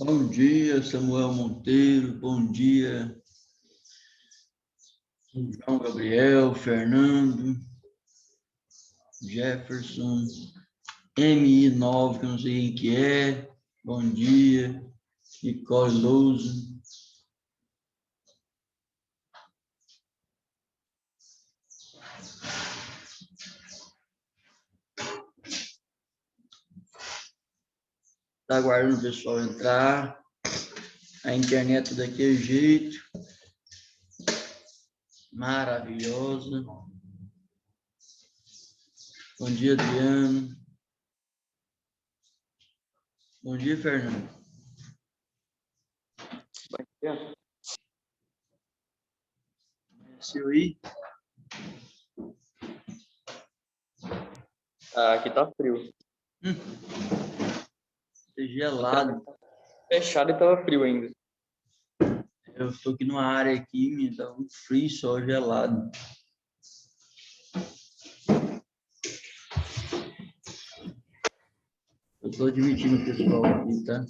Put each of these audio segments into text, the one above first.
Bom dia, Samuel Monteiro. Bom dia, João Gabriel, Fernando, Jefferson, MI9, que eu não sei quem que é. Bom dia, Nicole Lousa. Está aguardando o pessoal entrar. A internet daquele jeito. Maravilhosa. Bom dia, Adriano. Bom dia, Fernando. Bom dia. Amanheceu aí? Aqui tá frio. Tá gelado. Fechado e tava frio ainda. Eu estou aqui numa área aqui, me dá um frio só, gelado. Eu estou admitindo o pessoal aqui, tá?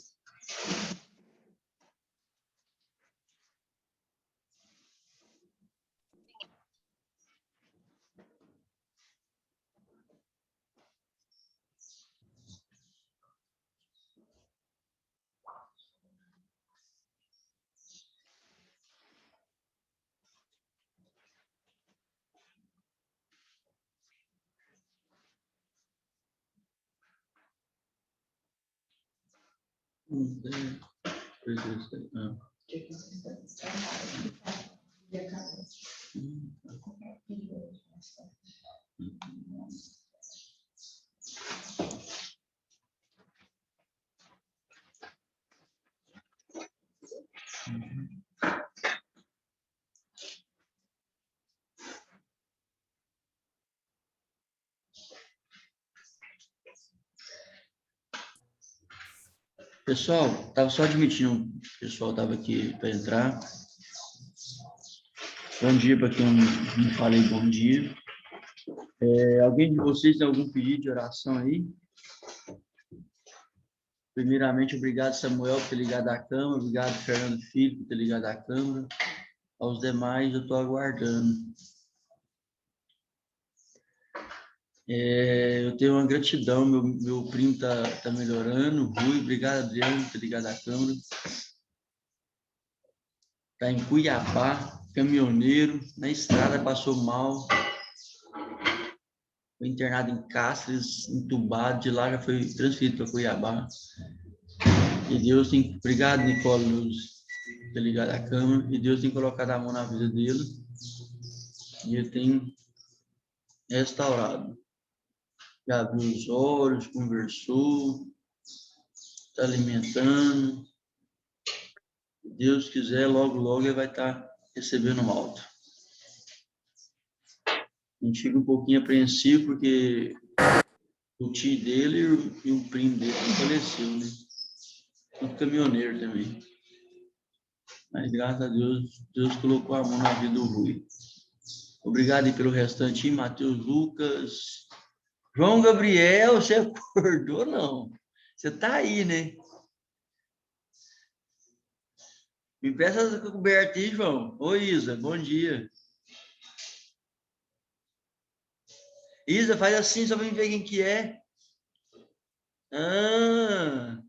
Pessoal, estava só admitindo, o pessoal estava aqui para entrar. Bom dia para quem não falei bom dia. Alguém de vocês tem algum pedido de oração aí? Primeiramente, obrigado, Samuel, por ter ligado a câmera. Obrigado, Fernando Filho, por ter ligado a câmera. Aos demais, eu estou aguardando. Eu tenho uma gratidão, meu primo tá melhorando. Rui, obrigado, Adriano, por ter ligado a câmera. Está em Cuiabá, caminhoneiro, na estrada, passou mal. Foi internado em Cáceres, entubado, de lá já foi transferido para Cuiabá. E Deus tem... Obrigado, Nicole Luz, por ter ligado a câmera. E Deus tem colocado a mão na vida dele. E ele tem restaurado. Já abriu os olhos, conversou, está alimentando. Se Deus quiser, logo, logo ele vai estar recebendo alto. A gente fica um pouquinho apreensivo, porque o tio dele e o primo dele faleceu, né? Tudo caminhoneiro também. Mas, graças a Deus, Deus colocou a mão na vida do Rui. Obrigado aí pelo restante, Matheus Lucas. João Gabriel, você acordou, não? Você tá aí, né? Me peça essa coberta aí, João. Oi, Isa, bom dia. Isa, faz assim, só para mim ver quem que é. Ah,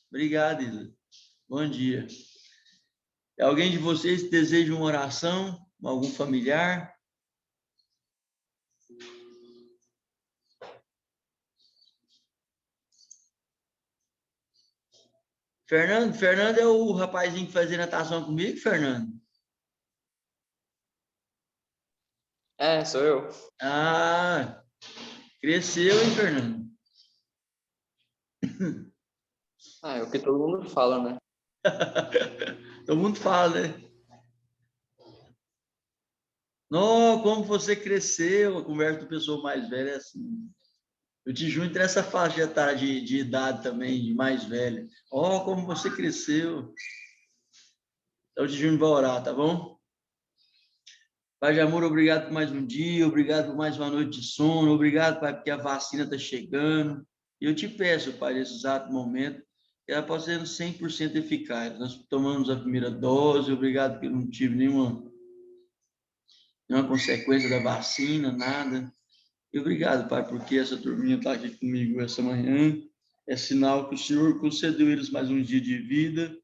obrigado, Isa. Bom dia. Alguém de vocês deseja uma oração? Algum familiar? Fernando é o rapazinho que fazia natação comigo, Fernando? Sou eu. Ah, cresceu, hein, Fernando? É o que todo mundo fala, né? Todo mundo fala, né? Não, como você cresceu, a conversa do pessoal mais velho é assim. O Tijunho tem essa faixa etária de idade também, de mais velha. Ó, como você cresceu. Então, o Tijunho vai orar, tá bom? Pai de amor, obrigado por mais um dia, obrigado por mais uma noite de sono, obrigado, Pai, porque a vacina está chegando. E eu te peço, Pai, nesse exato momento, que ela possa ser 100% eficaz. Nós tomamos a primeira dose, obrigado porque eu não tive nenhuma consequência da vacina, nada. E obrigado, Pai, porque essa turminha está aqui comigo essa manhã. É sinal que o Senhor concedeu eles mais um dia de vida.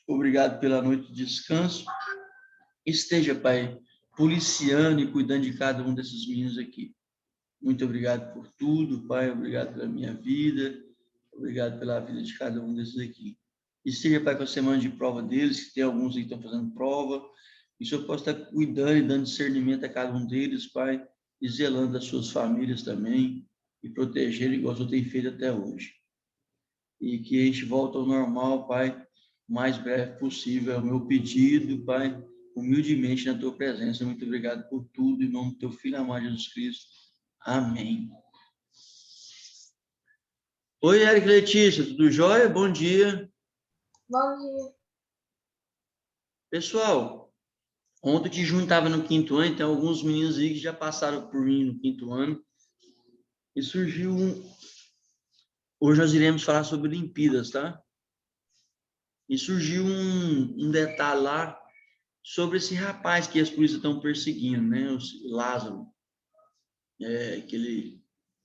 Obrigado pela noite de descanso. Esteja, Pai, policiando e cuidando de cada um desses meninos aqui. Muito obrigado por tudo, Pai. Obrigado pela minha vida. Obrigado pela vida de cada um desses aqui. Esteja, Pai, com a semana de prova deles, que tem alguns que estão fazendo prova. E o Senhor possa estar cuidando e dando discernimento a cada um deles, Pai, e zelando as suas famílias também, e protegendo igual o Senhor tem feito até hoje. E que a gente volte ao normal, Pai, o mais breve possível. É o meu pedido, Pai, humildemente na Tua presença. Muito obrigado por tudo, em nome do Teu Filho amado Jesus Cristo. Amém. Oi, Eric Letícia, tudo jóia? Bom dia. Bom dia. Pessoal, ontem de junho estava no 5º ano, então alguns meninos aí que já passaram por mim no 5º ano. E surgiu Hoje nós iremos falar sobre Olimpíadas, tá? E surgiu um detalhe lá sobre esse rapaz que as polícias estão perseguindo, né? O Lázaro, que ele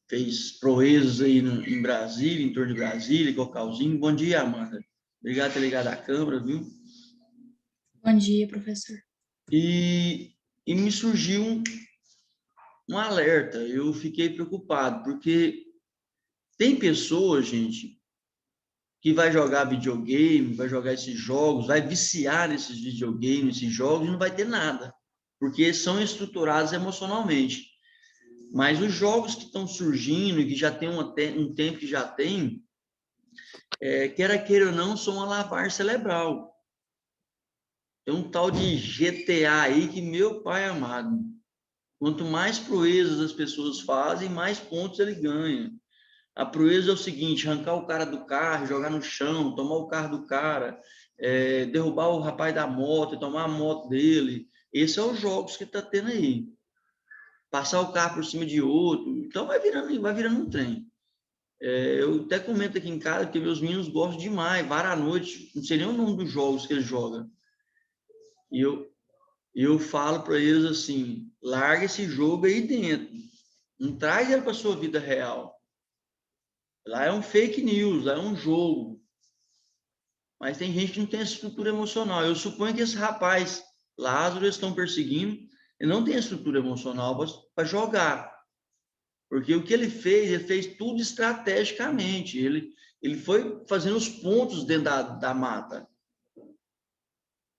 fez proezas aí em Brasília, em torno de Brasília, Cocalzinho. Bom dia, Amanda. Obrigado por ter ligado a câmera, viu? Bom dia, professor. E me surgiu um alerta. Eu fiquei preocupado, porque tem pessoas, gente, que vai jogar videogame, vai jogar esses jogos, vai viciar nesses videogames, esses jogos, e não vai ter nada, porque são estruturados emocionalmente. Mas os jogos que estão surgindo, e que já tem um tempo que já tem, quer queira ou não, são uma lavagem cerebral. Tem um tal de GTA aí que, meu pai amado, quanto mais proezas as pessoas fazem, mais pontos ele ganha. A proeza é o seguinte: arrancar o cara do carro, jogar no chão, tomar o carro do cara, derrubar o rapaz da moto, tomar a moto dele. Esses são os jogos que está tendo aí. Passar o carro por cima de outro. Então vai virando um trem. Eu até comento aqui em casa que meus meninos gostam demais, vara à noite, não sei nem o nome dos jogos que eles jogam. E eu falo para eles assim: larga esse jogo aí dentro, não traz ele para a sua vida real. Lá é um fake news, lá é um jogo. Mas tem gente que não tem essa estrutura emocional. Eu suponho que esse rapaz, Lázaro, eles estão perseguindo, ele não tem estrutura emocional para jogar. Porque o que ele fez tudo estrategicamente. Ele foi fazendo os pontos dentro da mata.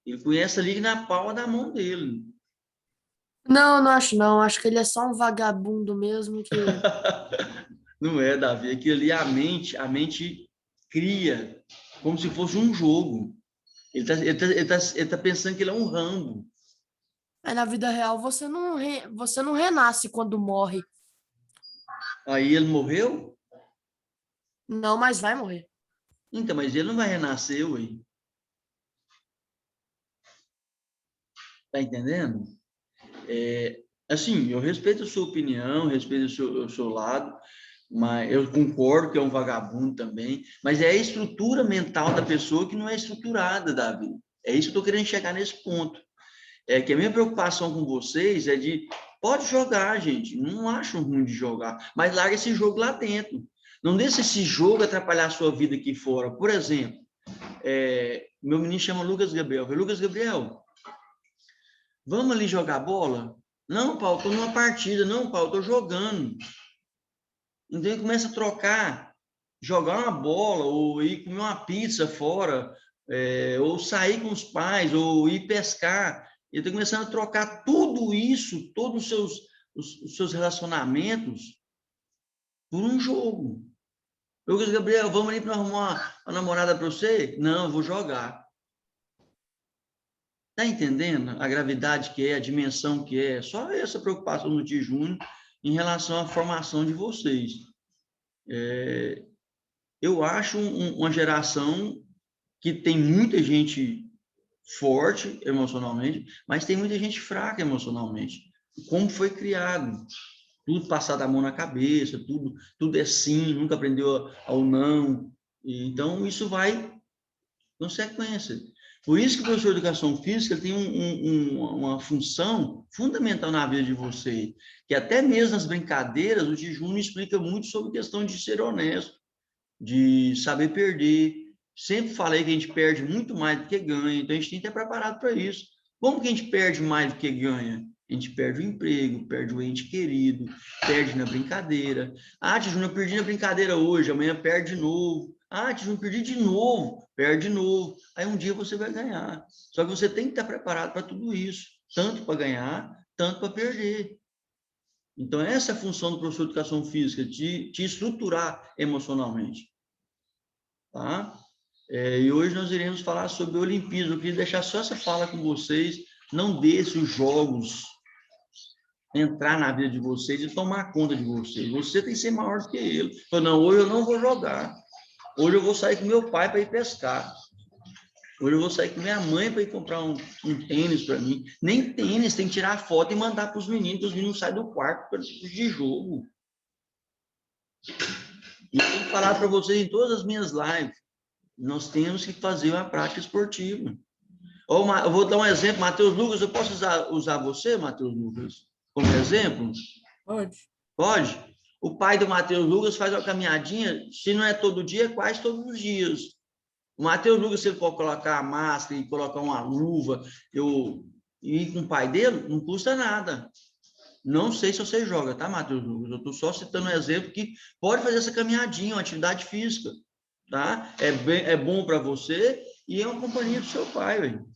Ele conhece ali na palma da mão dele. Não, não acho não. Acho que ele é só um vagabundo mesmo que... Não é, Davi? Aquilo ali, a mente cria como se fosse um jogo. Ele tá pensando que ele é um Rambo. Mas na vida real você não renasce quando morre. Aí ele morreu? Não, mas vai morrer. Então, mas ele não vai renascer, ué. Tá entendendo? Assim, eu respeito a sua opinião, respeito o seu lado, mas eu concordo que é um vagabundo também, mas é a estrutura mental da pessoa que não é estruturada, Davi. É isso que eu estou querendo chegar nesse ponto. É que a minha preocupação com vocês é de, pode jogar, gente, não acho ruim de jogar, mas larga esse jogo lá dentro. Não deixe esse jogo atrapalhar a sua vida aqui fora. Por exemplo, meu menino chama Lucas Gabriel. Eu falei, Lucas Gabriel, vamos ali jogar bola? Não, Paulo, estou numa partida. Não, Paulo, estou jogando. Então ele começa a trocar, jogar uma bola, ou ir comer uma pizza fora, ou sair com os pais, ou ir pescar. Ele está começando a trocar tudo isso, todos os seus relacionamentos, por um jogo. Lucas Gabriel, vamos ali para arrumar uma namorada para você? Não, eu vou jogar. Está entendendo a gravidade que é, a dimensão que é? Só essa preocupação no Tio Júnior em relação à formação de vocês. Eu acho uma geração que tem muita gente forte emocionalmente, mas tem muita gente fraca emocionalmente. Como foi criado? Tudo passado a mão na cabeça, tudo é sim, nunca aprendeu ao não. Então, isso vai consequência. Por isso que o professor de educação física tem uma função fundamental na vida de vocês, que até mesmo nas brincadeiras, o Júnior explica muito sobre a questão de ser honesto, de saber perder. Sempre falei que a gente perde muito mais do que ganha, então a gente tem que estar preparado para isso. Como que a gente perde mais do que ganha? A gente perde o emprego, perde o ente querido, perde na brincadeira. Ah, Júnior, eu perdi na brincadeira hoje, amanhã perde de novo. Ah, Júnior, perdi de novo, perde de novo. Aí um dia você vai ganhar. Só que você tem que estar preparado para tudo isso, tanto para ganhar, tanto para perder. Então, essa é a função do professor de educação física, te estruturar emocionalmente. Tá? E hoje nós iremos falar sobre Olimpíadas. Eu queria deixar só essa fala com vocês. Não deixe os jogos entrar na vida de vocês e tomar conta de vocês. Você tem que ser maior do que ele. Então, não, hoje eu não vou jogar. Hoje eu vou sair com meu pai para ir pescar. Hoje eu vou sair com minha mãe para ir comprar um tênis para mim. Nem tênis, tem que tirar foto e mandar para os meninos não saem do quarto de jogo. E eu tenho que falar para vocês em todas as minhas lives. Nós temos que fazer uma prática esportiva. Eu vou dar um exemplo, Matheus Lucas, eu posso usar você, Matheus Lucas, como exemplo? Pode. Pode? O pai do Matheus Lucas faz uma caminhadinha, se não é todo dia, é quase todos os dias. O Matheus Lucas, se ele for colocar a máscara e colocar uma luva, e ir com o pai dele, não custa nada. Não sei se você joga, tá, Matheus Lucas? Eu estou só citando um exemplo que pode fazer essa caminhadinha, uma atividade física, tá? É bom para você e é uma companhia do seu pai, velho.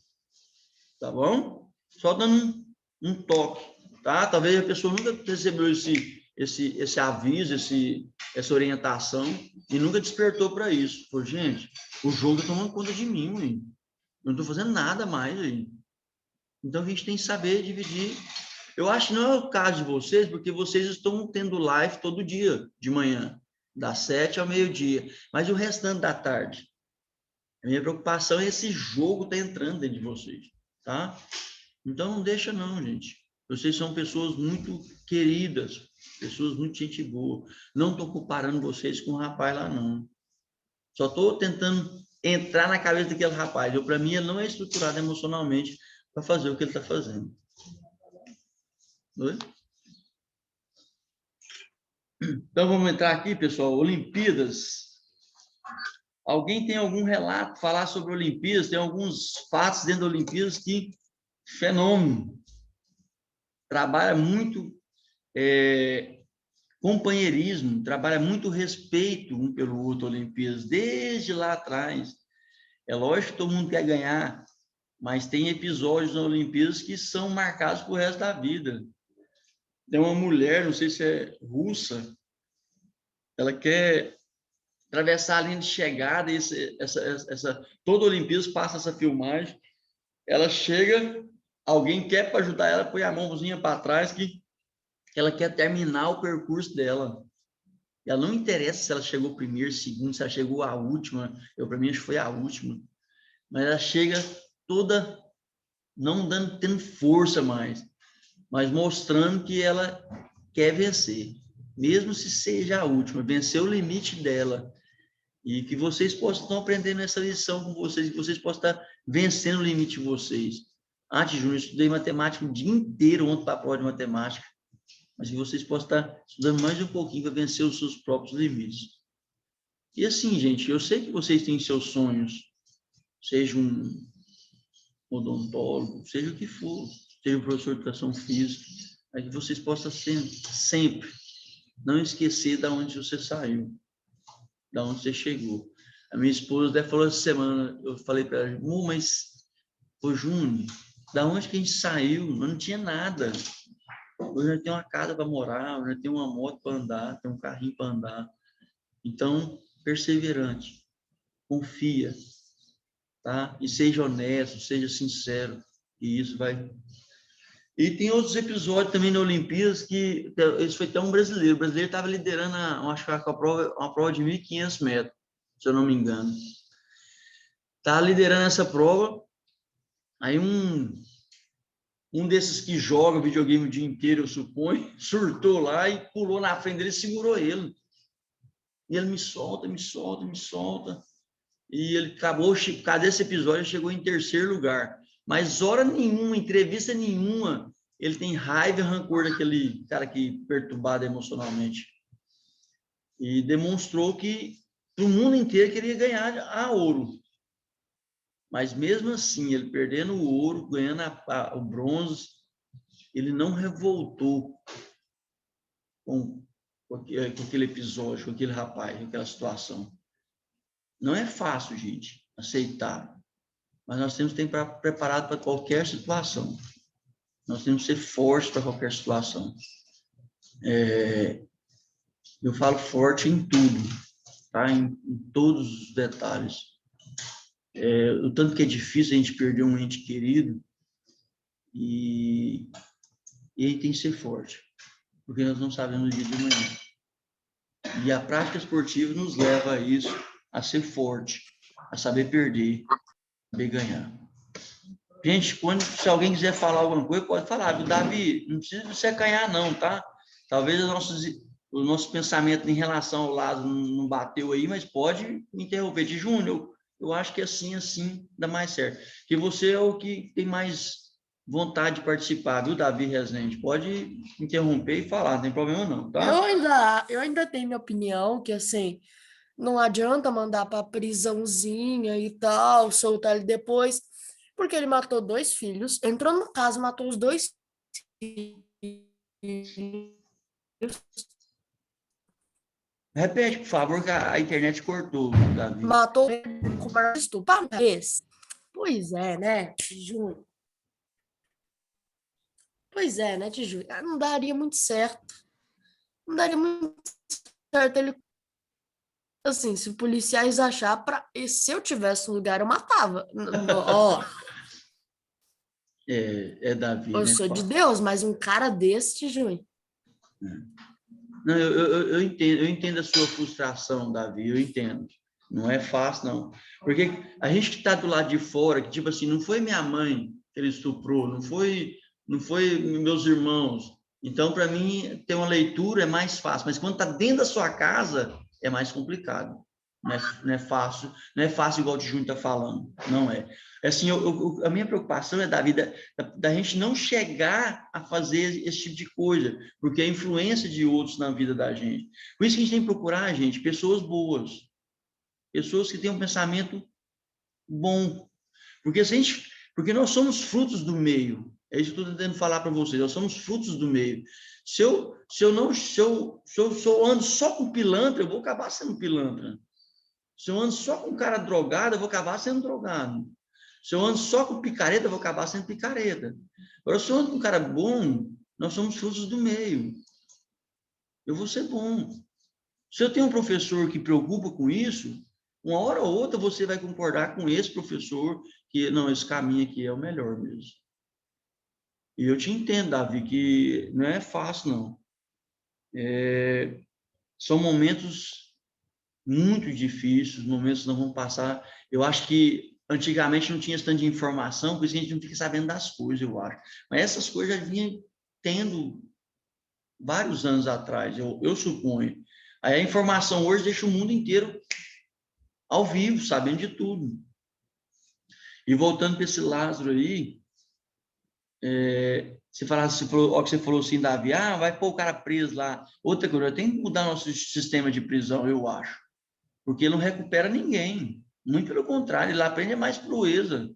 Tá bom? Só dando um toque, tá? Talvez a pessoa nunca recebeu esse aviso, essa orientação e nunca despertou para isso. Pô, gente, o jogo está tomando conta de mim, hein? Eu não estou fazendo nada mais, hein? Então a gente tem que saber dividir. Eu acho que não é o caso de vocês, porque vocês estão tendo live todo dia, de manhã, das 7 ao meio-dia, mas e o restante da tarde? A minha preocupação é esse jogo tá entrando dentro de vocês, tá? Então não deixa não, gente. Vocês são pessoas muito queridas, pessoas muito gente boa. Não estou comparando vocês com o rapaz lá, não. Só estou tentando entrar na cabeça daquele rapaz. Para mim, ele não é estruturado emocionalmente para fazer o que ele está fazendo. Oi? Então, vamos entrar aqui, pessoal. Olimpíadas. Alguém tem algum relato, falar sobre Olimpíadas? Tem alguns fatos dentro da Olimpíadas que fenômeno. Trabalha muito companheirismo, trabalha muito respeito um pelo outro, Olimpíadas, desde lá atrás. É lógico que todo mundo quer ganhar, mas tem episódios na Olimpíadas que são marcados pro resto da vida. Tem uma mulher, não sei se é russa, ela quer atravessar a linha de chegada, e toda a Olimpíadas passa essa filmagem, ela chega, alguém quer para ajudar ela, põe a mãozinha para trás, que ela quer terminar o percurso dela. Ela não interessa se ela chegou primeiro, segundo, se ela chegou a última, para mim acho que foi a última, mas ela chega toda não tendo força mais, mas mostrando que ela quer vencer, mesmo se seja a última, vencer o limite dela. E que vocês possam estar aprendendo essa lição com vocês, que vocês possam estar vencendo o limite de vocês. Júnior, eu estudei matemática o dia inteiro ontem para a prova de matemática, mas que vocês possam estar estudando mais um pouquinho para vencer os seus próprios limites. E assim, gente, eu sei que vocês têm seus sonhos, seja um odontólogo, seja o que for, seja um professor de educação física, para que vocês possam sempre não esquecer de onde você saiu, de onde você chegou. A minha esposa até falou essa semana, eu falei para ela, mas, ô Júnior, da onde que a gente saiu? Eu não tinha nada. Hoje eu tenho uma casa para morar, hoje eu tenho uma moto para andar, tenho um carrinho para andar. Então, perseverante, confia, tá? E seja honesto, seja sincero, e isso vai... E tem outros episódios também na Olimpíadas que esse foi até um brasileiro. O brasileiro estava liderando, acho que uma prova de 1.500 metros, se eu não me engano. Estava liderando essa prova, aí um desses que joga videogame o dia inteiro, eu suponho, surtou lá e pulou na frente dele e segurou ele. E ele me solta. E ele acabou, por causa desse episódio, ele chegou em terceiro lugar. Mas hora nenhuma, entrevista nenhuma, ele tem raiva e rancor daquele cara que perturbado emocionalmente. E demonstrou que o mundo inteiro queria ganhar a ouro. Mas mesmo assim, ele perdendo o ouro, ganhando o bronze, ele não revoltou com aquele episódio, com aquele rapaz, com aquela situação. Não é fácil, gente, aceitar. Mas nós temos que estar preparado para qualquer situação. Nós temos que ser fortes para qualquer situação. Eu falo forte em tudo, tá? Em todos os detalhes. O tanto que é difícil a gente perder um ente querido e a gente tem que ser forte, porque nós não sabemos o dia de amanhã. E a prática esportiva nos leva a isso, a ser forte, a saber perder, a saber ganhar. Gente, se alguém quiser falar alguma coisa, pode falar. Davi, não precisa você acanhar não, tá? Talvez o nosso pensamento em relação ao lado não bateu aí, mas pode me interromper. De Júnior, eu acho que assim dá mais certo. Que você é o que tem mais vontade de participar, viu, Davi Rezende? Pode interromper e falar, não tem problema não, tá? Eu ainda tenho minha opinião, que assim, não adianta mandar para prisãozinha e tal, soltar ele depois, porque ele matou 2 filhos, entrou no caso, matou os 2 filhos. Repete, por favor, que a internet cortou, Davi. Matou com estupro. Pois é, né, Júnior? Pois é, né, Tiju? Não daria muito certo. Não daria muito certo ele. Assim, se policiais achar para. E se eu tivesse no lugar, eu matava. Ó, Davi, eu né? sou de Deus, mas um cara desse, Tiju. Não, eu entendo a sua frustração, Davi, eu entendo. Não é fácil, não. Porque a gente que está do lado de fora, que tipo assim, não foi minha mãe que ele estuprou, não foi meus irmãos. Então, para mim, ter uma leitura é mais fácil. Mas quando está dentro da sua casa, é mais complicado. Não é fácil, não é fácil igual o Júnior está falando. Não é. Assim, a minha preocupação é da gente não chegar a fazer esse tipo de coisa, porque a influência de outros na vida da gente. Por isso que a gente tem que procurar, gente, pessoas boas, pessoas que têm um pensamento bom. Porque nós somos frutos do meio. É isso que eu estou tentando falar para vocês. Nós somos frutos do meio. Se eu ando só com pilantra, eu vou acabar sendo pilantra. Se eu ando só com cara drogado, eu vou acabar sendo drogado. Se eu ando só com picareta, eu vou acabar sendo picareta. Agora, se eu ando com um cara bom, nós somos frutos do meio. Eu vou ser bom. Se eu tenho um professor que preocupa com isso, uma hora ou outra você vai concordar com esse professor que, não, esse caminho aqui é o melhor mesmo. E eu te entendo, Davi, que não é fácil, não. São momentos muito difíceis, momentos que nós vamos passar. Eu acho que antigamente não tinha esse tanto de informação, por isso a gente não fica sabendo das coisas, eu acho. Mas essas coisas já vinham tendo vários anos atrás, eu suponho. Aí a informação hoje deixa o mundo inteiro ao vivo, sabendo de tudo. E voltando para esse Lázaro aí, você falou assim, Davi, vai pôr o cara preso lá. Outra coisa, tem que mudar nosso sistema de prisão, eu acho. Porque ele não recupera ninguém. Muito pelo contrário, ele aprende mais proeza.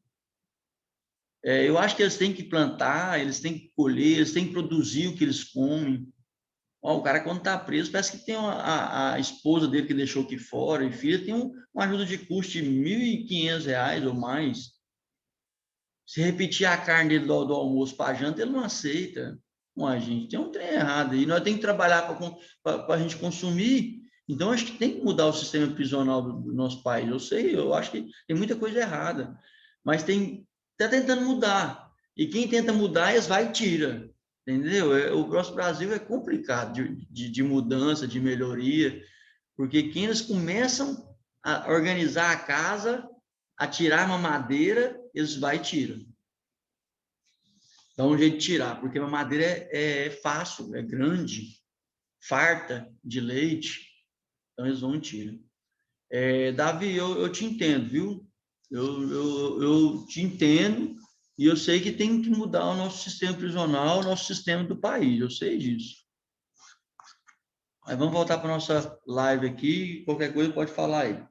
Eu acho que eles têm que plantar, eles têm que colher, eles têm que produzir o que eles comem. O cara, quando está preso, parece que tem a esposa dele que deixou aqui fora, e filha, tem uma ajuda de custo de R$ 1.500 ou mais. Se repetir a carne dele do almoço para a janta, ele não aceita. A gente tem um trem errado. E nós temos que trabalhar para a gente consumir. Então, acho que tem que mudar o sistema prisional do nosso país. Eu sei, eu acho que tem muita coisa errada. Mas está tentando mudar. E quem tenta mudar, eles vai e tira. Entendeu? O nosso Brasil é complicado de mudança, de melhoria, porque quem eles começam a organizar a casa, a tirar uma madeira, eles vai e tiram. Dá um jeito de tirar, porque a madeira é fácil, é grande, farta de leite, então eles vão e tiram. Davi, eu te entendo, viu? Eu te entendo e eu sei que tem que mudar o nosso sistema prisional, o nosso sistema do país, eu sei disso. Mas vamos voltar para a nossa live aqui, qualquer coisa pode falar aí.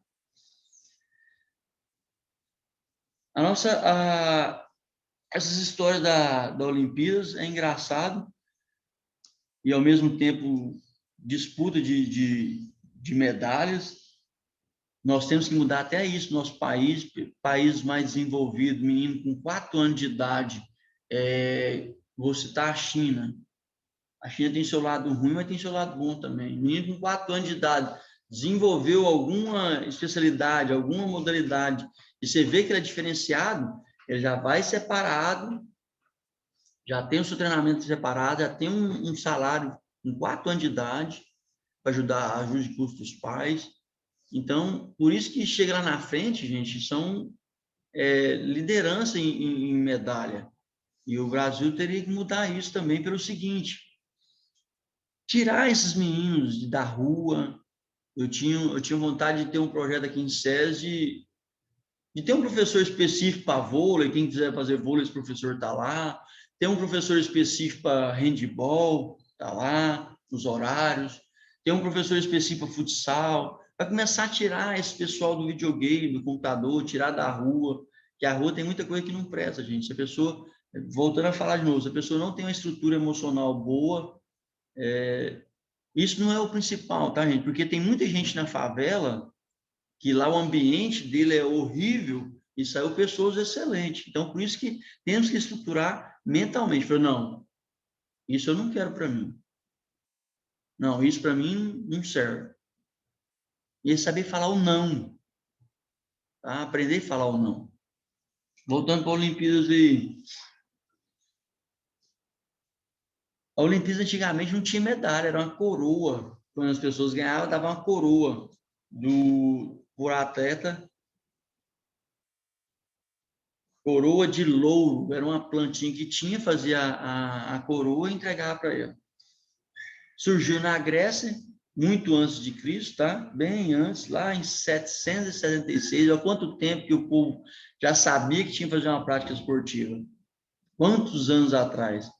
Essas histórias da Olimpíadas é engraçado e, ao mesmo tempo, disputa de medalhas. Nós temos que mudar até isso, nosso país mais desenvolvido, menino com 4 anos de idade, vou citar a China. A China tem seu lado ruim, mas tem seu lado bom também. Menino com 4 anos de idade desenvolveu alguma especialidade, alguma modalidade, e você vê que ele é diferenciado, ele já vai separado, já tem o seu treinamento separado, já tem um salário com 4 anos de idade, para ajudar a ajuda de custo dos pais. Então, por isso que chega lá na frente, gente, são liderança em medalha. E o Brasil teria que mudar isso também pelo seguinte: tirar esses meninos da rua. Eu tinha vontade de ter um projeto aqui em SESI, de ter um professor específico para vôlei, quem quiser fazer vôlei, esse professor está lá. Ter um professor específico para handball, está lá, nos horários. Ter um professor específico para futsal. Vai começar a tirar esse pessoal do videogame, do computador, tirar da rua, que a rua tem muita coisa que não presta, gente. Se a pessoa, voltando a falar de novo, se a pessoa não tem uma estrutura emocional boa, isso não é o principal, tá, gente? Porque tem muita gente na favela que lá o ambiente dele é horrível e saiu pessoas excelentes. Então, por isso que temos que estruturar mentalmente. Falei, não, isso eu não quero para mim. Não, isso para mim não serve. E saber falar o não. Tá? Aprender a falar o não. Voltando para a Olimpíadas e... A Olimpíada antigamente não tinha medalha, era uma coroa. Quando as pessoas ganhavam, dava uma coroa por atleta. Coroa de louro, era uma plantinha que tinha, fazia a coroa e entregava para ele. Surgiu na Grécia, muito antes de Cristo, tá? Bem antes, lá em 776. Há quanto tempo que o povo já sabia que tinha que fazer uma prática esportiva? Quantos anos atrás?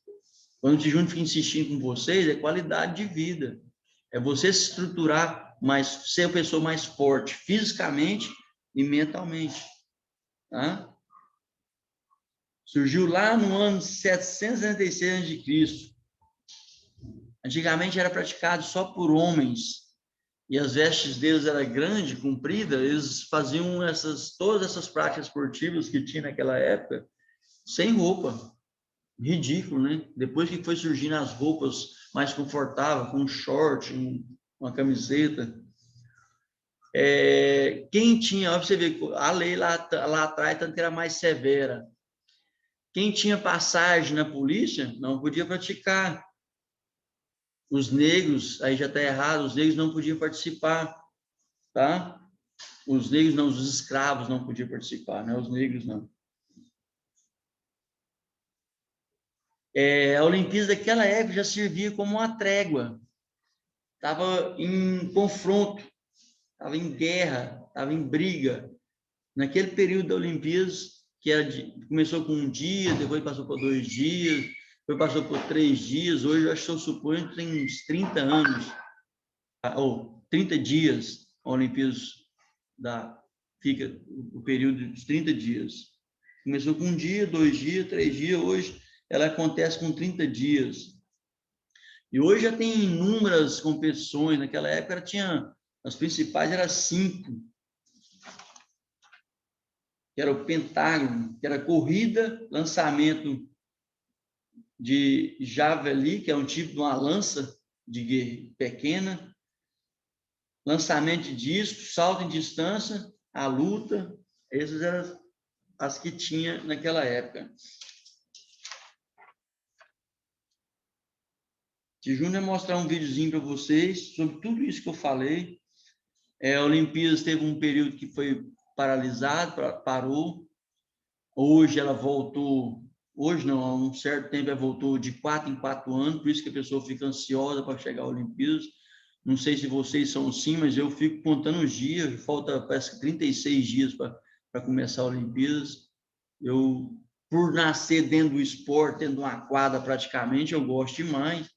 Quando o Tijuno fica insistindo com vocês, é qualidade de vida. É você se estruturar mais, ser uma pessoa mais forte, fisicamente e mentalmente. Tá? Surgiu lá no ano 766 a.C. Antigamente era praticado só por homens e as vestes deles eram grandes, compridas. Eles faziam todas essas práticas esportivas que tinha naquela época sem roupa. Ridículo, né? Depois que foi surgindo as roupas mais confortáveis, com um short, uma camiseta. Quem tinha, ó, você vê, a lei lá atrás tanto que era mais severa. Quem tinha passagem na polícia não podia praticar. Os negros, aí já está errado, os negros não podiam participar, tá? Os negros não, os escravos não podiam participar, né? Os negros não. A Olimpíada daquela época já servia como uma trégua. Estava em confronto, estava em guerra, estava em briga. Naquele período da Olimpíadas, começou com um dia, depois passou por 2 dias, depois passou por 3 dias, hoje eu acho que eu suponho que tem uns 30 anos, ou 30 dias, a Olimpíadas fica o período de 30 dias. Começou com 1 dia, 2 dias, 3 dias, hoje ela acontece com 30 dias. E hoje já tem inúmeras competições, naquela época as principais eram 5, que era o pentágono, que era corrida, lançamento de javeli, que é um tipo de uma lança de guerra pequena, lançamento de disco, salto em distância, a luta. Essas eram as que tinha naquela época. Esse Júnior vai mostrar um videozinho para vocês sobre tudo isso que eu falei. A Olimpíadas teve um período que foi paralisado, parou. Hoje ela voltou, hoje não, há um certo tempo ela voltou de 4 em 4 anos, por isso que a pessoa fica ansiosa para chegar à Olimpíadas. Não sei se vocês são assim, mas eu fico contando os dias, falta parece que 36 dias para começar a Olimpíadas. Eu, por nascer dentro do esporte, dentro de uma quadra praticamente, eu gosto demais.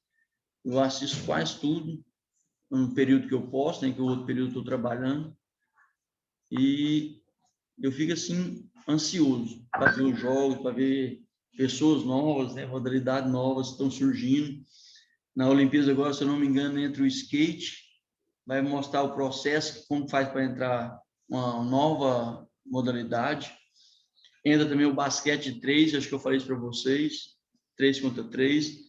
Eu assisto quase tudo, no período que eu posso, né, que o outro período eu estou trabalhando. E eu fico assim, ansioso para ver os jogos, para ver pessoas novas, né, modalidades novas que estão surgindo. Na Olimpíada agora, se eu não me engano, entra o skate, vai mostrar o processo, como faz para entrar uma nova modalidade. Entra também o basquete de 3, acho que eu falei isso para vocês, 3 contra 3.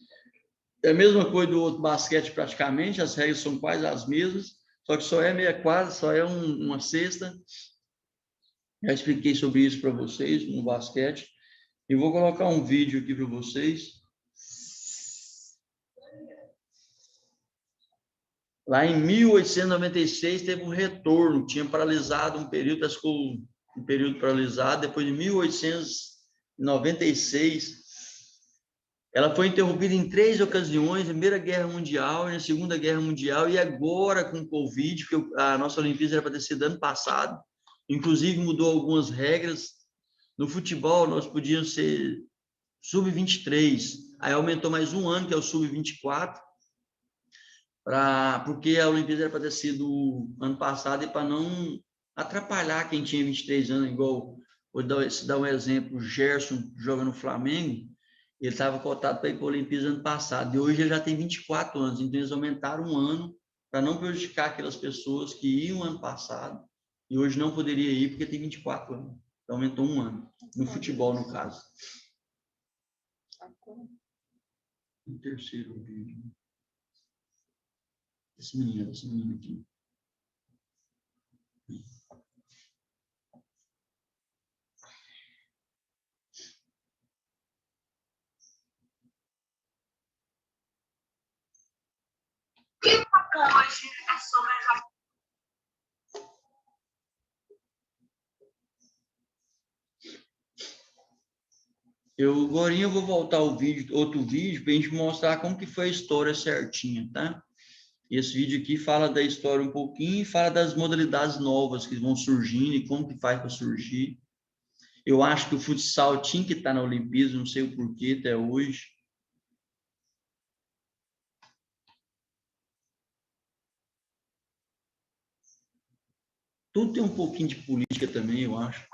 É a mesma coisa do outro basquete praticamente, as regras são quase as mesmas, só que só é meia quadra, só é uma cesta. Já expliquei sobre isso para vocês no basquete. Eu vou colocar um vídeo aqui para vocês. Lá em 1896 teve um retorno, tinha paralisado um período, acho que um período paralisado. Depois de 1896, ela foi interrompida em 3 ocasiões, na Primeira Guerra Mundial e na Segunda Guerra Mundial, e agora com o Covid, porque a nossa Olimpíada era para ter sido ano passado, inclusive mudou algumas regras. No futebol, nós podíamos ser sub-23, aí aumentou mais um ano, que é o sub-24, porque a Olimpíada era para ter sido ano passado e para não atrapalhar quem tinha 23 anos, igual, vou dar um exemplo, o Gerson joga no Flamengo, ele estava cotado para ir para a Olimpíada ano passado, e hoje ele já tem 24 anos, então eles aumentaram um ano para não prejudicar aquelas pessoas que iam ano passado e hoje não poderia ir porque tem 24 anos. Então aumentou um ano, no futebol, no caso. O terceiro vídeo. Esse menino aqui. Hoje é sobre agora eu vou voltar ao vídeo, outro vídeo, para a gente mostrar como que foi a história certinha, tá? Esse vídeo aqui fala da história um pouquinho e fala das modalidades novas que vão surgindo e como que faz para surgir. Eu acho que o futsal tinha que estar na Olimpíada, não sei o porquê até hoje. Tudo tem um pouquinho de política também, eu acho.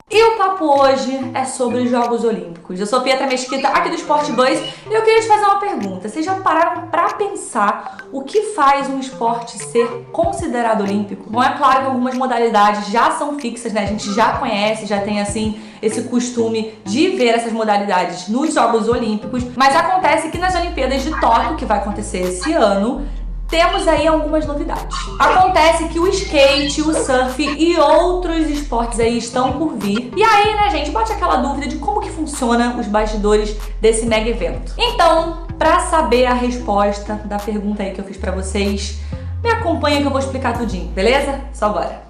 E o papo hoje é sobre os Jogos Olímpicos. Eu sou Pietra Mesquita, aqui do Sport Buzz, e eu queria te fazer uma pergunta. Vocês já pararam para pensar o que faz um esporte ser considerado olímpico? Bom, é claro que algumas modalidades já são fixas, né? A gente já conhece, já tem, assim, esse costume de ver essas modalidades nos Jogos Olímpicos, mas acontece que nas Olimpíadas de Tóquio, que vai acontecer esse ano, temos aí algumas novidades. Acontece que o skate, o surf e outros esportes aí estão por vir. E aí, né, gente, bate aquela dúvida de como que funciona os bastidores desse mega evento. Então, pra saber a resposta da pergunta aí que eu fiz pra vocês, me acompanha que eu vou explicar tudinho, beleza? Só bora!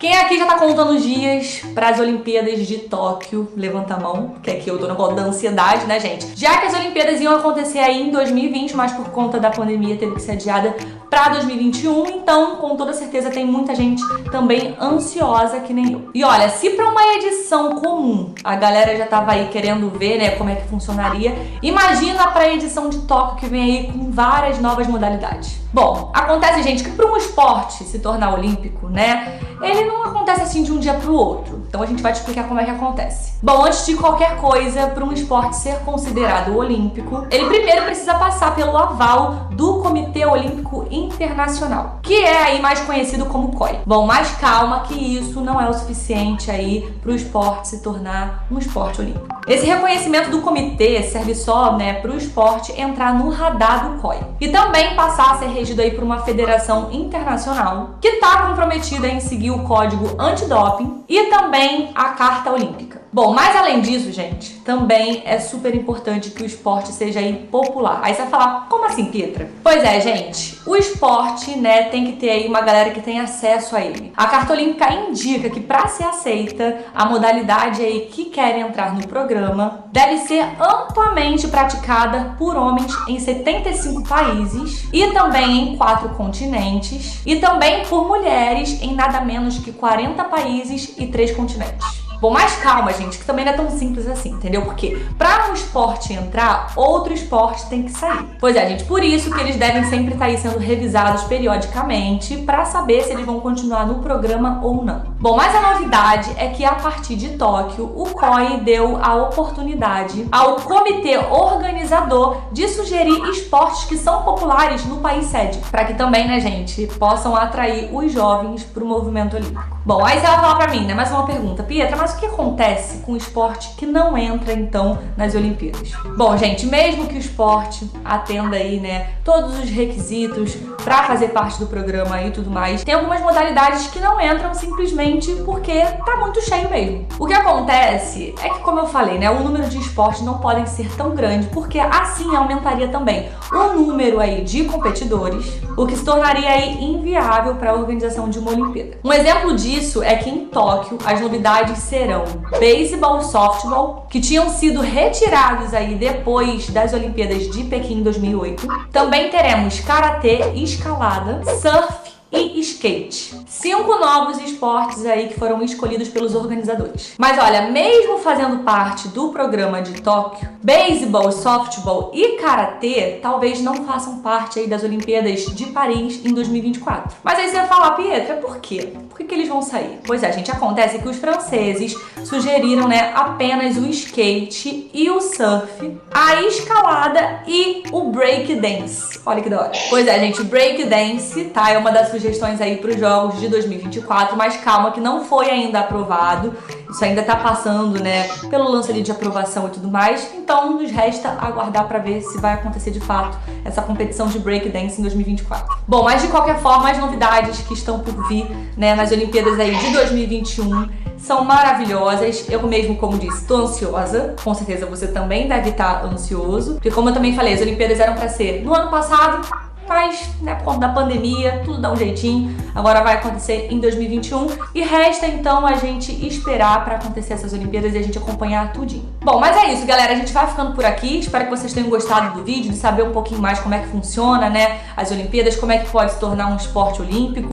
Quem aqui já tá contando os dias para as Olimpíadas de Tóquio? Levanta a mão, porque aqui eu tô no colo da ansiedade, né, gente? Já que as Olimpíadas iam acontecer aí em 2020, mas por conta da pandemia teve que ser adiada para 2021, então com toda certeza tem muita gente também ansiosa que nem eu. E olha, se para uma edição comum a galera já tava aí querendo ver, né, como é que funcionaria, imagina para a edição de Tóquio que vem aí com várias novas modalidades. Bom, acontece, gente, que para um esporte se tornar olímpico, né, ele não acontece assim de um dia para o outro. Então a gente vai te explicar como é que acontece. Bom, antes de qualquer coisa, para um esporte ser considerado olímpico, ele primeiro precisa passar pelo aval do Comitê Olímpico Internacional, que é aí mais conhecido como COI. Bom, mas calma que isso não é o suficiente aí para o esporte se tornar um esporte olímpico. Esse reconhecimento do comitê serve só, né, para o esporte entrar no radar do COI e também passar a ser regido aí por uma federação internacional que está comprometida em seguir o código antidoping e também a Carta Olímpica. Bom, mas além disso, gente, também é super importante que o esporte seja aí popular. Aí você vai falar, como assim, Pietra? Pois é, gente, o esporte, né, tem que ter aí uma galera que tem acesso a ele. A Carta Olímpica indica que para ser aceita, a modalidade aí que quer entrar no programa deve ser amplamente praticada por homens em 75 países e também em 4 continentes e também por mulheres em nada menos que 40 países e 3 continentes. Bom, mas calma, gente, que também não é tão simples assim, entendeu? Porque para um esporte entrar, outro esporte tem que sair. Pois é, gente, por isso que eles devem sempre estar aí sendo revisados periodicamente para saber se eles vão continuar no programa ou não. Bom, mas a novidade é que a partir de Tóquio, o COI deu a oportunidade ao comitê organizador de sugerir esportes que são populares no país sede, para que também, né, gente, possam atrair os jovens para o movimento olímpico. Bom, aí você vai falar para mim, né, mais uma pergunta, Pietra, mas o que acontece com o esporte que não entra, então, nas Olimpíadas? Bom, gente, mesmo que o esporte atenda aí, né, todos os requisitos para fazer parte do programa e tudo mais, tem algumas modalidades que não entram simplesmente porque tá muito cheio mesmo. O que acontece é que, como eu falei, né, o número de esportes não podem ser tão grande, porque assim aumentaria também o número aí de competidores, o que se tornaria aí inviável para a organização de uma Olimpíada. Um exemplo disso é que em Tóquio as novidades serão beisebol e softball, que tinham sido retirados aí depois das Olimpíadas de Pequim 2008. Também teremos karatê, escalada, surf e skate. 5 novos esportes aí que foram escolhidos pelos organizadores. Mas olha, mesmo fazendo parte do programa de Tóquio, beisebol, softball e karatê talvez não façam parte aí das Olimpíadas de Paris em 2024. Mas aí você vai falar, Pietra, por quê? Por que eles vão sair? Pois é, gente, acontece que os franceses sugeriram, né, apenas o skate e o surf, a escalada e o break dance. Olha que da hora. Pois é, gente, o break dance, tá, é uma das sugestões aí para os Jogos de 2024, mas calma que não foi ainda aprovado. Isso ainda tá passando, né, pelo lance ali de aprovação e tudo mais. Então, nos resta aguardar para ver se vai acontecer de fato essa competição de breakdance em 2024. Bom, mas de qualquer forma, as novidades que estão por vir, né, nas Olimpíadas aí de 2021 são maravilhosas. Eu mesmo, como disse, tô ansiosa. Com certeza você também deve estar ansioso. Porque como eu também falei, as Olimpíadas eram para ser no ano passado, mas, né, por conta da pandemia, tudo dá um jeitinho. Agora vai acontecer em 2021 e resta então a gente esperar para acontecer essas Olimpíadas e a gente acompanhar tudinho. Bom, mas é isso, galera. A gente vai ficando por aqui. Espero que vocês tenham gostado do vídeo, de saber um pouquinho mais como é que funciona, né, as Olimpíadas, como é que pode se tornar um esporte olímpico.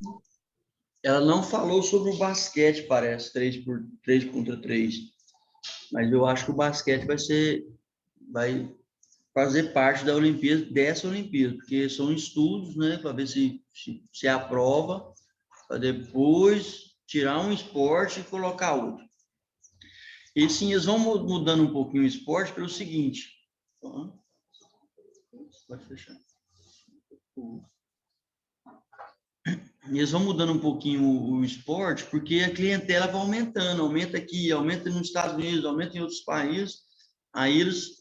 Ela não falou sobre o basquete, parece, 3 contra 3. Mas eu acho que o basquete vai fazer parte da Olimpíada, dessa Olimpíada, porque são estudos, né, para ver se aprova, para depois tirar um esporte e colocar outro. E sim, eles vão mudando um pouquinho o esporte pelo seguinte. Pode fechar. Eles vão mudando um pouquinho o esporte, porque a clientela vai aumentando, aumenta aqui, aumenta nos Estados Unidos, aumenta em outros países, aí eles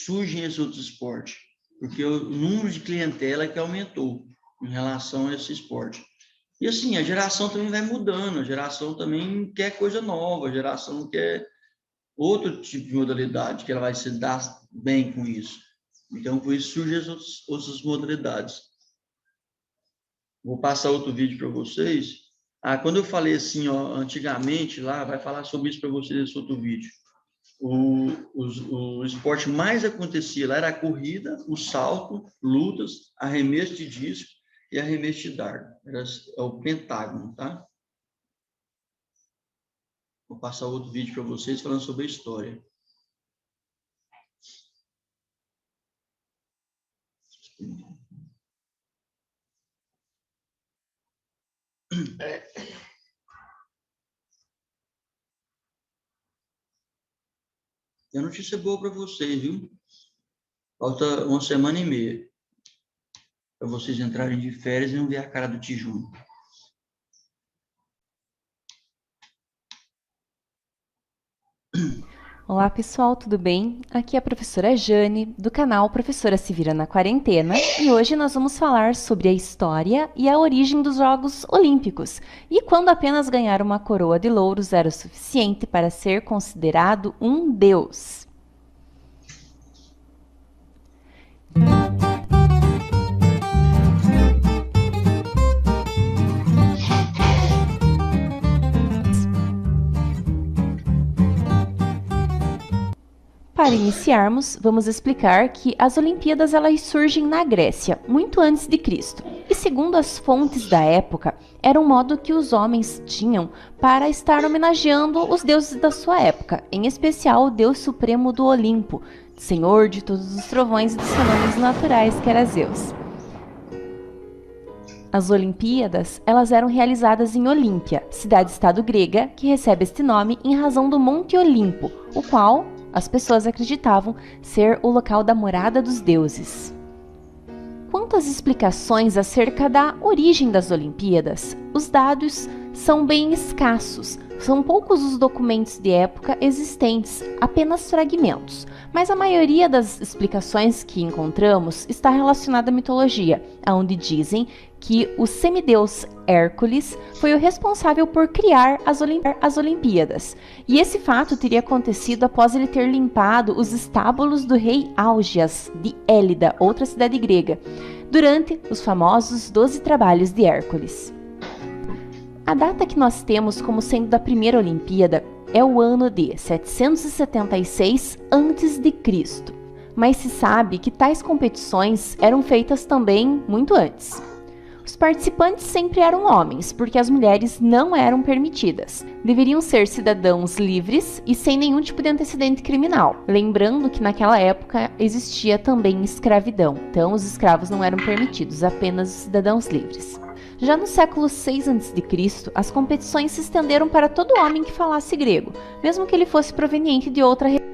surgem esse outro esporte, porque o número de clientela é que aumentou em relação a esse esporte. E assim, a geração também vai mudando, a geração também quer coisa nova, a geração quer outro tipo de modalidade, que ela vai se dar bem com isso. Então, por isso surgem as outras modalidades. Vou passar outro vídeo para vocês. Quando eu falei assim, ó, antigamente, lá, vai falar sobre isso para vocês nesse outro vídeo. O esporte mais acontecia lá era a corrida, o salto, lutas, arremesso de disco e arremesso de dardo. É o pentágono, tá? Vou passar outro vídeo para vocês falando sobre a história. E a notícia boa para vocês, viu? Falta 1 semana e meia para vocês entrarem de férias e não ver a cara do Tijum. Olá pessoal, tudo bem? Aqui é a professora Jane, do canal Professora Se Vira na Quarentena, e hoje nós vamos falar sobre a história e a origem dos Jogos Olímpicos, e quando apenas ganhar uma coroa de louros era o suficiente para ser considerado um deus. Para iniciarmos, vamos explicar que as Olimpíadas elas surgem na Grécia, muito antes de Cristo. E segundo as fontes da época, era um modo que os homens tinham para estar homenageando os deuses da sua época, em especial o deus supremo do Olimpo, senhor de todos os trovões e dos fenômenos naturais, que era Zeus. As Olimpíadas, elas eram realizadas em Olímpia, cidade-estado grega, que recebe este nome em razão do Monte Olimpo, o qual as pessoas acreditavam ser o local da morada dos deuses. Quanto às explicações acerca da origem das Olimpíadas, os dados são bem escassos. São poucos os documentos de época existentes, apenas fragmentos, mas a maioria das explicações que encontramos está relacionada à mitologia, onde dizem que o semideus Hércules foi o responsável por criar as Olimpíadas, e esse fato teria acontecido após ele ter limpado os estábulos do rei Augeas de Élida, outra cidade grega, durante os famosos 12 trabalhos de Hércules. A data que nós temos como sendo da primeira Olimpíada é o ano de 776 a.C., mas se sabe que tais competições eram feitas também muito antes. Os participantes sempre eram homens, porque as mulheres não eram permitidas. Deveriam ser cidadãos livres e sem nenhum tipo de antecedente criminal. Lembrando que naquela época existia também escravidão, então os escravos não eram permitidos, apenas os cidadãos livres. Já no século 6 a.C., as competições se estenderam para todo homem que falasse grego, mesmo que ele fosse proveniente de outra região.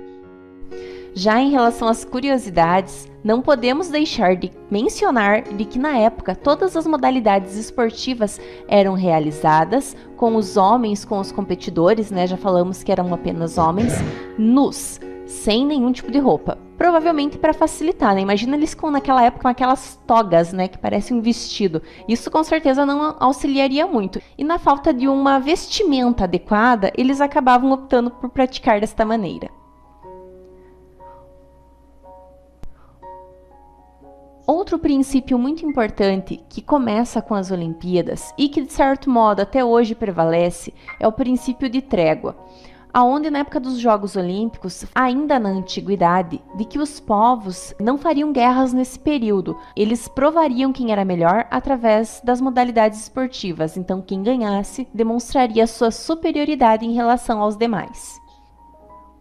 Já em relação às curiosidades, não podemos deixar de mencionar de que na época todas as modalidades esportivas eram realizadas com os homens, com os competidores, já falamos que eram apenas homens, nus, sem nenhum tipo de roupa. Provavelmente para facilitar, Imagina eles naquela época com aquelas togas, que parecem um vestido. Isso com certeza não auxiliaria muito. E na falta de uma vestimenta adequada, eles acabavam optando por praticar desta maneira. Outro princípio muito importante que começa com as Olimpíadas e que de certo modo até hoje prevalece é o princípio de trégua, aonde na época dos Jogos Olímpicos, ainda na antiguidade, de que os povos não fariam guerras nesse período. Eles provariam quem era melhor através das modalidades esportivas, então quem ganhasse demonstraria sua superioridade em relação aos demais.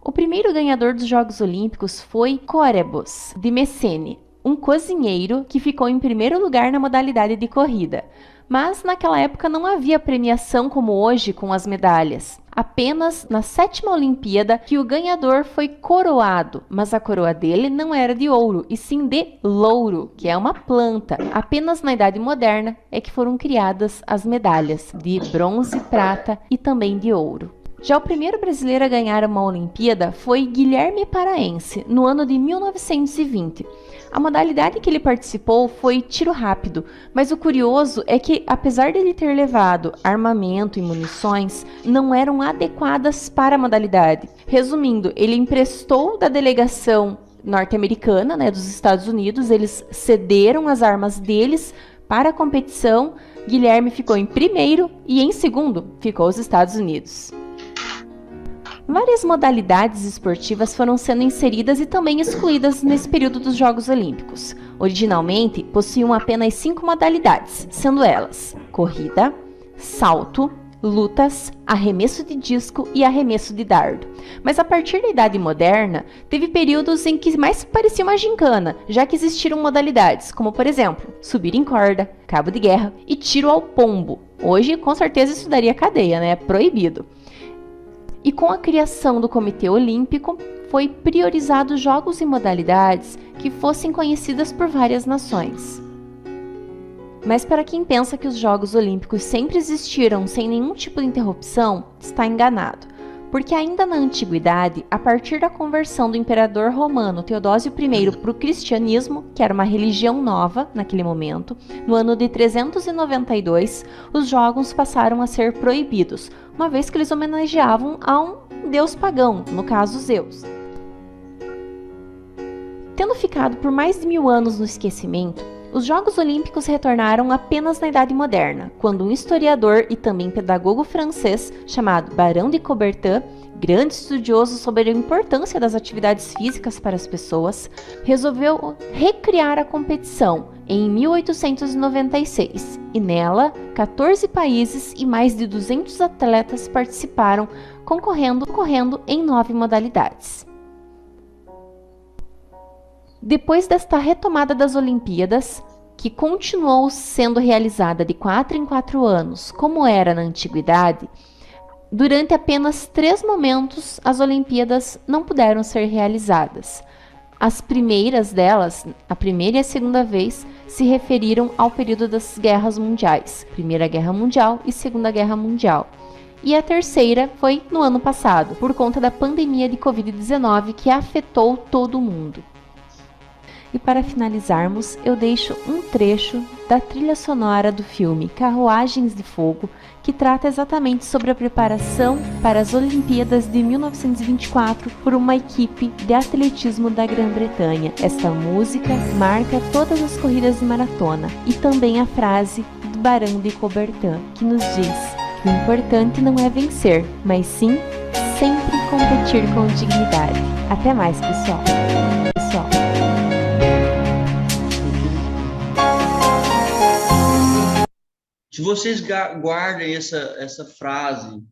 O primeiro ganhador dos Jogos Olímpicos foi Córebos, de Messene, um cozinheiro que ficou em primeiro lugar na modalidade de corrida. Mas naquela época não havia premiação como hoje com as medalhas. Apenas na 7ª Olimpíada que o ganhador foi coroado, mas a coroa dele não era de ouro, e sim de louro, que é uma planta. Apenas na Idade Moderna é que foram criadas as medalhas de bronze, prata e também de ouro. Já o primeiro brasileiro a ganhar uma Olimpíada foi Guilherme Paraense, no ano de 1920. A modalidade que ele participou foi tiro rápido, mas o curioso é que, apesar de ele ter levado armamento e munições, não eram adequadas para a modalidade. Resumindo, ele emprestou da delegação norte-americana, dos Estados Unidos, eles cederam as armas deles para a competição. Guilherme ficou em primeiro e em segundo ficou os Estados Unidos. Várias modalidades esportivas foram sendo inseridas e também excluídas nesse período dos Jogos Olímpicos. Originalmente, possuíam apenas 5 modalidades, sendo elas corrida, salto, lutas, arremesso de disco e arremesso de dardo. Mas a partir da Idade Moderna, teve períodos em que mais parecia uma gincana, já que existiram modalidades como, por exemplo, subir em corda, cabo de guerra e tiro ao pombo. Hoje, com certeza, isso daria cadeia, é proibido. E com a criação do Comitê Olímpico, foi priorizado jogos e modalidades que fossem conhecidas por várias nações. Mas para quem pensa que os Jogos Olímpicos sempre existiram sem nenhum tipo de interrupção, está enganado. Porque ainda na antiguidade, a partir da conversão do imperador romano Teodósio I para o cristianismo, que era uma religião nova naquele momento, no ano de 392, os jogos passaram a ser proibidos, uma vez que eles homenageavam a um deus pagão, no caso Zeus. Tendo ficado por mais de 1000 anos no esquecimento, os Jogos Olímpicos retornaram apenas na Idade Moderna, quando um historiador e também pedagogo francês chamado Barão de Coubertin, grande estudioso sobre a importância das atividades físicas para as pessoas, resolveu recriar a competição em 1896, e nela 14 países e mais de 200 atletas participaram, concorrendo em 9 modalidades. Depois desta retomada das Olimpíadas, que continuou sendo realizada de 4 em 4 anos, como era na antiguidade, durante apenas 3 momentos as Olimpíadas não puderam ser realizadas. As primeiras delas, a primeira e a segunda vez, se referiram ao período das guerras mundiais, Primeira Guerra Mundial e Segunda Guerra Mundial. E a terceira foi no ano passado, por conta da pandemia de Covid-19 que afetou todo o mundo. E para finalizarmos, eu deixo um trecho da trilha sonora do filme Carruagens de Fogo, que trata exatamente sobre a preparação para as Olimpíadas de 1924 por uma equipe de atletismo da Grã-Bretanha. Esta música marca todas as corridas de maratona e também a frase do Barão de Coubertin, que nos diz que o importante não é vencer, mas sim sempre competir com dignidade. Até mais, pessoal! Se vocês guardem essa frase,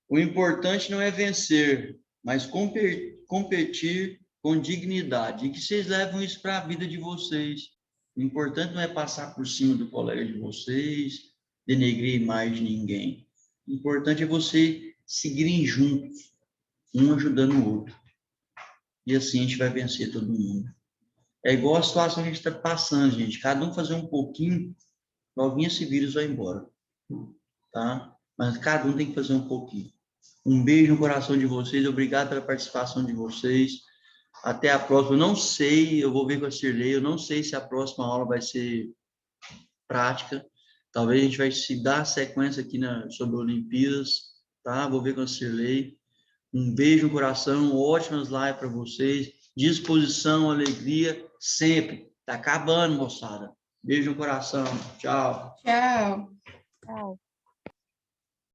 o importante não é vencer, mas competir com dignidade. E que vocês levam isso para a vida de vocês. O importante não é passar por cima do colega de vocês, denegrir mais ninguém. O importante é você seguirem juntos, um ajudando o outro. E assim a gente vai vencer todo mundo. É igual a situação que a gente está passando, gente. Cada um fazer um pouquinho, logo esse vírus vai embora, tá? Mas cada um tem que fazer um pouquinho. Um beijo no coração de vocês, obrigado pela participação de vocês. Até a próxima. Eu não sei, eu vou ver com a Cirlei, eu não sei se a próxima aula vai ser prática. Talvez a gente vai se dar sequência aqui sobre Olimpíadas, tá? Vou ver com a Cirlei. Um beijo no coração, ótimas lives para vocês. Disposição, alegria, sempre. Tá acabando, moçada. Beijo no coração. Tchau. Tchau. Tchau.